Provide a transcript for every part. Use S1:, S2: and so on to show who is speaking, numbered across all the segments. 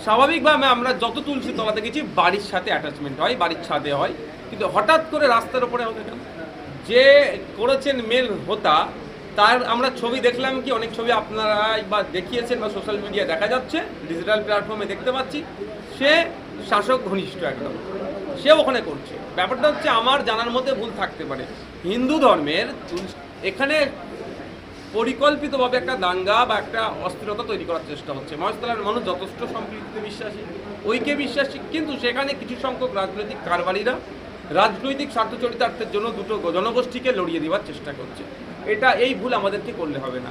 S1: স্বাভাবিকভাবে আমরা যত তুলসী তলা দেখেছি বাড়ির সাথে অ্যাটাচমেন্ট হয়, বাড়ির ছাদে হয়, কিন্তু হঠাৎ করে রাস্তার ওপরে হবে কেন? যে করেছেন মেল হোতা, তার আমরা ছবি দেখলাম, কি অনেক ছবি আপনারা বা দেখিয়েছেন বা সোশ্যাল মিডিয়া দেখা যাচ্ছে, ডিজিটাল প্ল্যাটফর্মে দেখতে পাচ্ছি, সে শাসক ঘনিষ্ঠ একদম, সে ওখানে করছে। ব্যাপারটা হচ্ছে আমার জানার মধ্যে ভুল থাকতে পারে, হিন্দু ধর্মের এখানে পরিকল্পিতভাবে একটা দাঙ্গা বা একটা অস্থিরতা তৈরি করার চেষ্টা হচ্ছে। মহেশতলার মানুষ যথেষ্ট সম্প্রীতিতে বিশ্বাসী, ঐক্যে বিশ্বাসী, কিন্তু সেখানে কিছু সংখ্যক রাজনৈতিক কারবারিরা রাজনৈতিক স্বার্থ চরিতার্থের জন্য দুটো জনগোষ্ঠীকে লড়িয়ে দেওয়ার চেষ্টা করছে। এই ভুল আমাদেরকে করলে হবে না।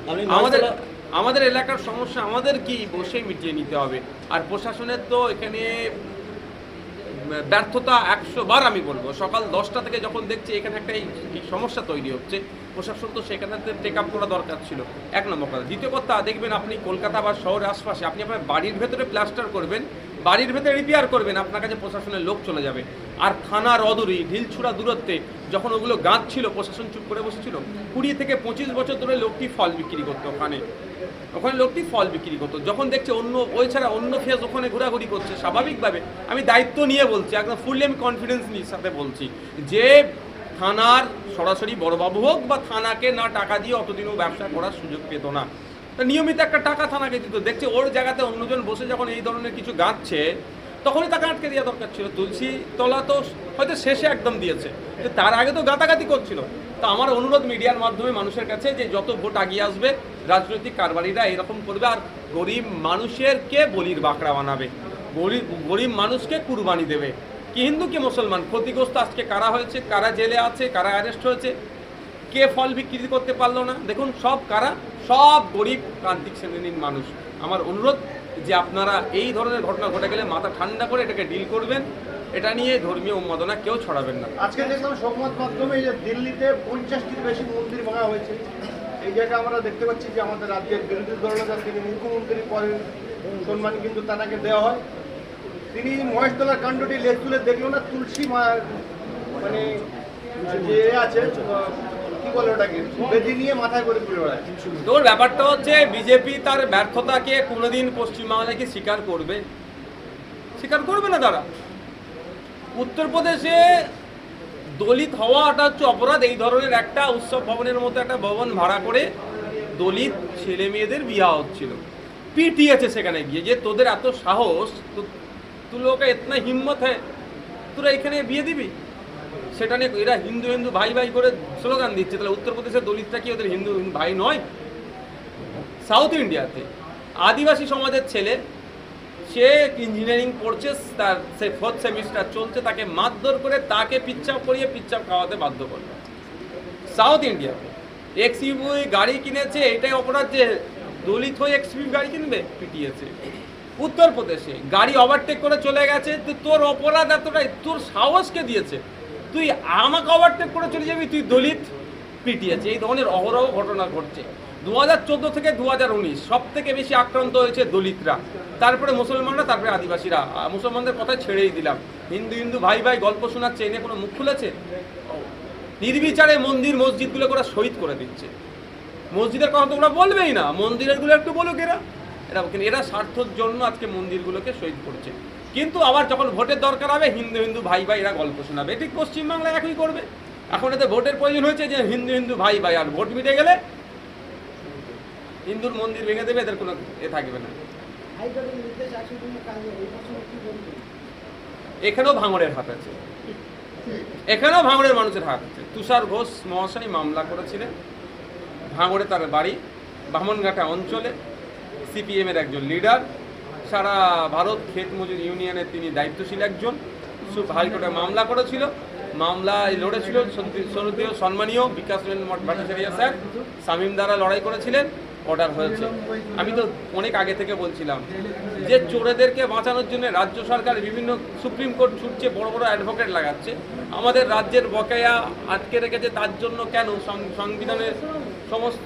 S1: আমাদের এলাকার সমস্যা আমাদের কি বসে মিটিয়ে নিতে হবে। আর প্রশাসনের তো এখানে ব্যর্থতা 100 বার আমি বলবো। সকাল 10টা থেকে যখন দেখছি এখানে একটা এই সমস্যা তৈরি হচ্ছে, প্রশাসন তো সেখানে টেক আপ করা দরকার ছিল, এক নম্বর কথা। দ্বিতীয় কথা, দেখবেন আপনি কলকাতা বা শহরের আশপাশে আপনি আপনার বাড়ির ভেতরে প্লাস্টার করবেন, বাড়ির ভেতরে রিপেয়ার করবেন, আপনার কাছে প্রশাসনের লোক চলে যাবে। আর থানার অদূরে ঢিলছুড়া দূরত্বে যখন ওগুলো গাছ ছিল, প্রশাসন চুপ করে বসেছিল। 20 থেকে 25 বছর ধরে লোকটি ফল বিক্রি করতো ওখানে লোকটি ফল বিক্রি করতো। যখন দেখছে ওই ছাড়া অন্য ফেজ ওখানে ঘোরাঘুরি করছে, স্বাভাবিকভাবে আমি দায়িত্ব নিয়ে বলছি, একদম ফুললি আমি কনফিডেন্স নিয়ে সাথে বলছি যে থানার সরাসরি বড়বাবু হোক বা থানাকে না টাকা দিয়ে অতদিনও ব্যবসা করার সুযোগ পেত না, নিয়মিত একটা টাকা থানাকে দিত। দেখছে ওর জায়গাতে অন্যজন বসে যখন এই ধরনের কিছু গাচ্ছে, তখনই তাকে আটকে দেওয়া দরকার ছিল। তুলসী তলা তো হয়তো শেষে একদম দিয়েছে, তার আগে তো গাতাগাতি করছিল। তো আমার অনুরোধ মিডিয়ার মাধ্যমে মানুষের কাছে, যে যত ভোট আগিয়ে আসবে রাজনৈতিক কারবারিরা এরকম করবে, আর গরিব মানুষেরকে বলির বাঁকড়া বানাবে, গরিব মানুষকে কুরবানি দেবে। কি হিন্দু কি মুসলমান, ক্ষতিগ্রস্ত আজকে কারা হয়েছে, কারা জেলে আছে, কারা অ্যারেস্ট হয়েছে, কে ফল বিক্রি করতে পারলো না, দেখুন সব কারা, সব গরিব প্রান্তিক শ্রেণীর মানুষ। আমার অনুরোধ যে আপনারা এই ধরনের ঘটনা ঘটে গেলে মাথা ঠান্ডা করে এটাকে ডিল করবেন, এটা নিয়ে ধর্মীয় উন্মাদনা কেউ ছড়াবেন না।
S2: আজকে দেখলাম সংবাদ মাধ্যমে যে দিল্লিতে 50টির বেশি মন্দির ভাঙা হয়েছে। এই জায়গায় আমরা দেখতে পাচ্ছি যে আমাদের রাজ্যের বিরোধী দলনেতা তিনি মুখ্যমন্ত্রী পদের সম্মান কিন্তু তাকে দেওয়া হয়। তিনি মহেশতলার কাণ্ডটি লেজ তুলে দেখলো না, তুলসী মানে যে আছে কি বলে ওটাকে বেদি নিয়ে মাথায় করে তুলে বেড়ায়।
S1: তোর ব্যাপারটা হচ্ছে বিজেপি তার ব্যর্থতাকে কোনোদিন পশ্চিমবাংলায় কি স্বীকার করবে? স্বীকার করবে না তারা। উত্তরপ্রদেশে দলিত হওয়াটা হচ্ছে অপরাধ। এই ধরনের একটা উৎসব ভবনের মতো একটা ভবন ভাড়া করে দলিত ছেলে মেয়েদের বিয়ে হচ্ছিল, পিটিয়েছে সেখানে গিয়ে, যে তোদের এত সাহস, তু লোকে এতনা হিম্মত হ্যাঁ, তোরা এখানে বিয়ে দিবি। সেটা নিয়ে এরা হিন্দু হিন্দু ভাই ভাই করে স্লোগান দিচ্ছে। তাহলে উত্তরপ্রদেশের দলিতটা কি ওদের হিন্দু ভাই নয়? সাউথ ইন্ডিয়াতে আদিবাসী সমাজের ছেলে, সে ইঞ্জিনিয়ারিং পড়ছে, তার সে 4th সেমিস্টার চলছে, তাকে মারধর করে তাকে পিচ্চাপ করিয়ে পিচ্চাপ খাওয়াতে বাধ্য করবে। সাউথ ইন্ডিয়াতে এক্সইউভি গাড়ি কিনেছে, এটাই অপরাধ যে দলিত হয়ে এক্সইউভি গাড়ি কিনবে, পিটিয়েছে। উত্তরপ্রদেশে গাড়ি ওভারটেক করে চলে গেছে, তো তোর অপরাধ এতটাই, তোর সাহসকে দিয়েছে, তুই আমাকে ওভারটেক করে চলে যাবি, তুই দলিত, পিটিয়েছে। এই ধরনের অহরহ ঘটনা ঘটছে। 2014 থেকে 2019 সব থেকে বেশি আক্রান্ত হয়েছে দলিতরা, তারপরে মুসলমানরা, তারপরে আদিবাসীরা। মুসলমানদের কথা ছেড়েই দিলাম, হিন্দু হিন্দু ভাই ভাই গল্প শোনাচ্ছে, এনে কোনো মুখ খুলেছে? নির্বিচারে মন্দির মসজিদগুলো ওরা শহীদ করে দিচ্ছে। মসজিদের কথা তো ওরা বলবেই না, মন্দিরেরগুলো একটু বলুক। এরা স্বার্থের জন্য আজকে মন্দিরগুলোকে শহীদ করছে। কিন্তু আবার যখন ভোটের দরকার হবে, হিন্দু হিন্দু ভাই ভাই এরা গল্প শোনাবে। ঠিক পশ্চিমবাংলায় একই করবে। এখন এতে ভোটের প্রয়োজন হয়েছে যে হিন্দু হিন্দু ভাই ভাই, আর ভোট মিটে গেলে হিন্দুর মন্দির ভেঙে দেবে, এদের কোনো থাকবে না। এখানেও ভাঙড়ের হাত আছে, এখানেও ভাঙড়ের মানুষের হাত আছে। তুষার ঘোষ মহাশয় মামলা করেছিলেন, ভাঙড়ে তার বাড়ি, বামনঘাটা অঞ্চলে, সিপিএমের একজন লিডার, সারা ভারত ক্ষেত মজুর ইউনিয়নের তিনি দায়িত্বশীল একজন, হাইকোর্টে মামলা করেছিল, মামলায় লড়েছিল শ্রদ্ধেয় সম্মানীয় বিকাশ রঞ্জন ভট্টাচার্য স্যার, শামীম দ্বারা লড়াই করেছিলেন, অর্ডার হয়েছে। আমি তো অনেক আগে থেকে বলছিলাম যে চোরেদেরকে বাঁচানোর জন্য রাজ্য সরকার বিভিন্ন সুপ্রিম কোর্ট ছুটছে, বড় বড় অ্যাডভোকেট লাগাচ্ছে, আমাদের রাজ্যের বকেয়া আটকে রেখেছে। তার জন্য কেন সংবিধানের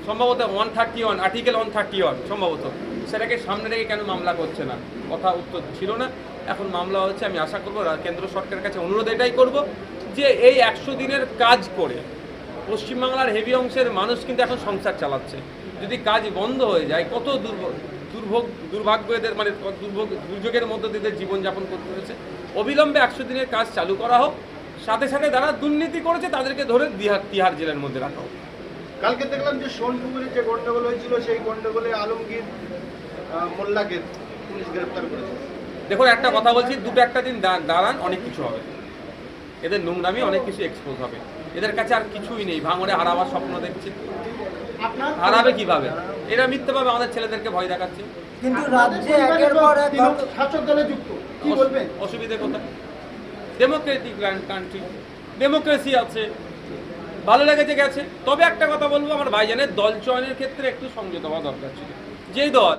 S1: সম্ভবত 131 আর্টিকেল 131 সম্ভবত, সেটাকে সামনে রেখে কেন মামলা করছে না? কথা উত্তর ছিল না, এখন মামলা হচ্ছে। আমি আশা করব, কেন্দ্র সরকারের কাছে অনুরোধ এটাই করব যে এই 100 দিনের কাজ করে পশ্চিমবাংলার হেভি অংশের মানুষ কিন্তু এখন সংসার চালাচ্ছে। যদি কাজ বন্ধ হয়ে যায়, কত দুর্ভোগ দুর্ভাগ্য এদের মানে দুর্যোগের মধ্যে দিয়ে এদের জীবনযাপন করতে হয়েছে। অবিলম্বে 100 দিনের কাজ চালু করা হোক, সাথে সাথে যারা দুর্নীতি করেছে তাদেরকে ধরে তিহার জেলের মধ্যে রাখা হোক।
S2: কালকে দেখলাম যে সোনপুকুরে যে গন্ডগোল হয়েছিল সেই গন্ডগোলে আলমগীর মোল্লাকে পুলিশ গ্রেপ্তার করেছে।
S1: দেখুন একটা কথা বলছি, দুটো একটা দিন দাঁড়ান, অনেক কিছু হবে। এদের নোংরামি অনেক কিছু এক্সপোজ হবে। এদের কাছে আর কিছুই নেই। ভাঙড়ে হারাবার স্বপ্ন দেখছে, হারাবে কিভাবে? এরা মিথ্যাভাবে আমাদের ছেলেদেরকে ভয় দেখাচ্ছে।
S3: কিন্তু রাজ্যে একের পর এক
S2: শাসক দলে যুক্ত, কি বলবেন?
S1: অসুবিধে কোথায়? ডেমোক্রেটিক কান্ট্রি, ডেমোক্রেসি আছে, ভালো লেগেছে গেছে। তবে একটা কথা বলবো, আমার ভাইজানের দল চয়নের ক্ষেত্রে একটু সংযত হওয়া দরকার ছিল। যেই দল